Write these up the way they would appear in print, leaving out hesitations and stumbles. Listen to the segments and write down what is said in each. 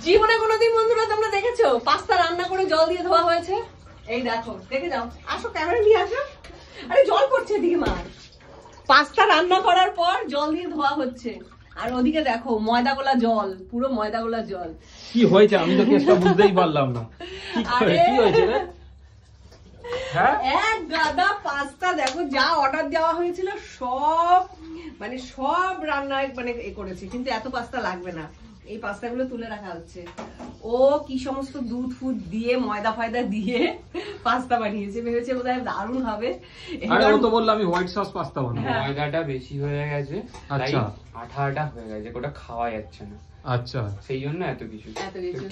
জীবনে কোনোদিন বন্ধুরা তোমরা দেখেছো পাস্তা রান্না করে জল দিয়ে ধোয়া হয়েছে? এই দেখো, দেখে যাও, আসো ক্যামেরা নিয়ে আসো। আরে জল পড়ছে এদিকে মা, পাস্তা রান্না করার পর জল দিয়ে ধোয়া হচ্ছে, আর ওদিকে দেখো ময়দা গোলা জল, পুরো ময়দা গোলা জল। কি হয়েছে আমি তো কেসটা বুঝতেই পারলাম না, কি হয়েছে রে? হ্যাঁ, এক গাদা পাস্তা দেখো, যা অর্ডার দেওয়া হয়েছিল সব মানে সব রান্নায় মানে এ করেছি, কিন্তু এত পাস্তা লাগবে না। এই পাস্তাগুলো তুলে রাখা হচ্ছে। ও কি সমস্ত দুধ ফুড দিয়ে ময়দা ফয়দা দিয়ে পাস্তা বানিয়েছে, ভেবেছে বোধহয় দারুণ হবে। আরে ও তো বললো আমি হোয়াইট সস পাস্তা বানাবো। ময়দাটা বেশি হয়ে গেছে, আচ্ছা, আঠা আঠা হয়ে গেছে, ওটা খাওয়া যাচ্ছে না। আচ্ছা, সেই জন্য এত কিছু।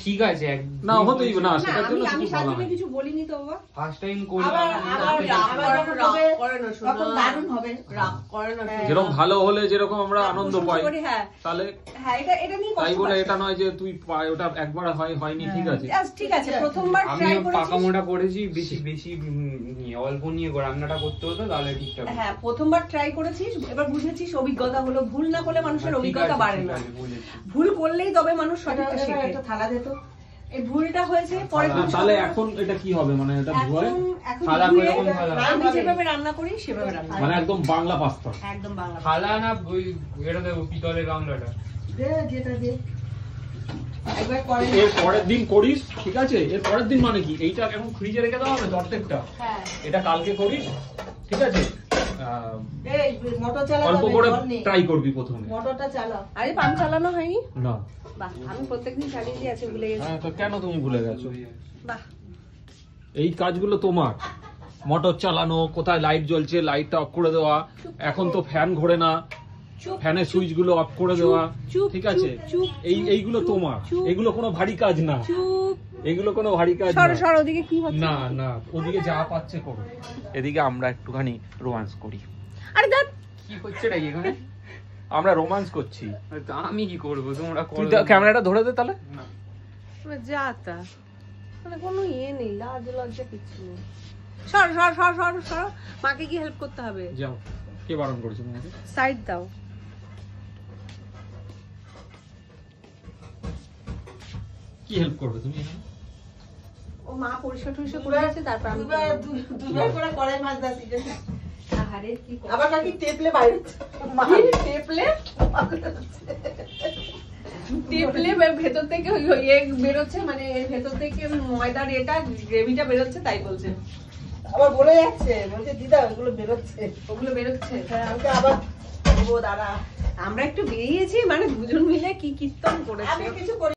ঠিক আছে, না হতেই না, সেটার জন্য আমি কিছু বলা কিছু বলিনি তো বাবা। ফার্স্ট টাইম যেরকম ভালো হলে যেরকম আমরা আনন্দ পাই, তাহলে তাই বলে এটা নয় যে তুই ওটা একবার হয়নি, ঠিক আছে ঠিক আছে। প্রথমবার আমি পাকা মোটা করেছি, বেশি বেশি নিয়ে অল্প নিয়ে রান্নাটা করতে হতো, তাহলে ঠিকঠাক। হ্যাঁ, প্রথমবার ট্রাই করেছিস, এবার বুঝেছিস, অভিজ্ঞতা হলো। ভুল না করলে মানুষের অভিজ্ঞতা বাড়ে না, ভুল করলেই তবে মানুষ সঠিকটা শেখে। একটা থালা দিত, এই ভুলটা হয়েছে পরে। তাহলে এখন এটা কি হবে, মানে এটা ধুয়ে থালা এরকম আমি যেভাবে রান্না করি সেভাবে রান্না, মানে একদম বাংলা পাস্তা, একদম বাংলা থালা না ওই এটা দেবো পিতলের গামলাটা দে, যেটা দে। এর পরের দিন করিস, ঠিক আছে? এর পরের দিন মানে কি, এইটা এখন ফ্রিজে রেখে দেওয়া হবে অর্ধেকটা, এটা কালকে করিস, ঠিক আছে? অল্প করে ট্রাই করবি প্রথমে। মোটরটা চালাও। আরে পাম্প চালানো হয়নি? না। বাহ, আমি প্রত্যেকদিন চালিয়ে দিয়ে আছি, ভুলে গেছি। হ্যাঁ, তো কেন তুমি ভুলে গেছো? বাহ, এই কাজগুলো তোমার, মোটর চালানো, কোথায় লাইট জ্বলছে লাইটটা অফ করে দেওয়া, এখন তো ফ্যান ঘোরে না, ফ্যানের সুইচ গুলো অফ করে দেওয়া, ঠিক আছে? এইগুলো তোমার, এগুলো কোনো ভারী কাজ না, এগুলো কোনো ভারী কাজ না। সর, ওদিকে কি হচ্ছে? না না, ওদিকে যা পাচ্ছে করো, এদিকে আমরা একটুখানি রোমান্স করি। আরে দাঁত কি হচ্ছে নাকি এখানে? আমরা রোমান্স করছি। আমি কি করবো, তোমরা তুই ক্যামেরাটা ধরে দে তাহলে। যা তা, মানে কোনো ইয়ে নেই, লাজ লজ্জা কিছু নেই। সর সর সর সর সর, মাকে কি হেল্প করতে হবে? যাও, কে বারণ করেছে তোমাকে? সাইড দাও। কি হেল্প করবে তুমি? ও মা পরিষ্কার টরিষ্কার করে দিয়েছে, তারপর আমি দুবার করে কড়াই মাছ দাসি। আহারে কি আবার নাকি টেপলে বাইরে, টেপলে টেপলে ভেতর থেকে ওই এগ বেরোচ্ছে, মানে এর ভেতর থেকে ময়দার এটা গ্রেভিটা বেরোচ্ছে, তাই বলছে। আবার বলে যাচ্ছে, বলছে দিদা ওগুলো বেরোচ্ছে, ওগুলো বেরোচ্ছে। আমাকে আবার বলবো দাঁড়া। আমরা একটু বেরিয়েছি, মানে দুজন মিলে কি কীর্তন করেছে। আমি কিছু করি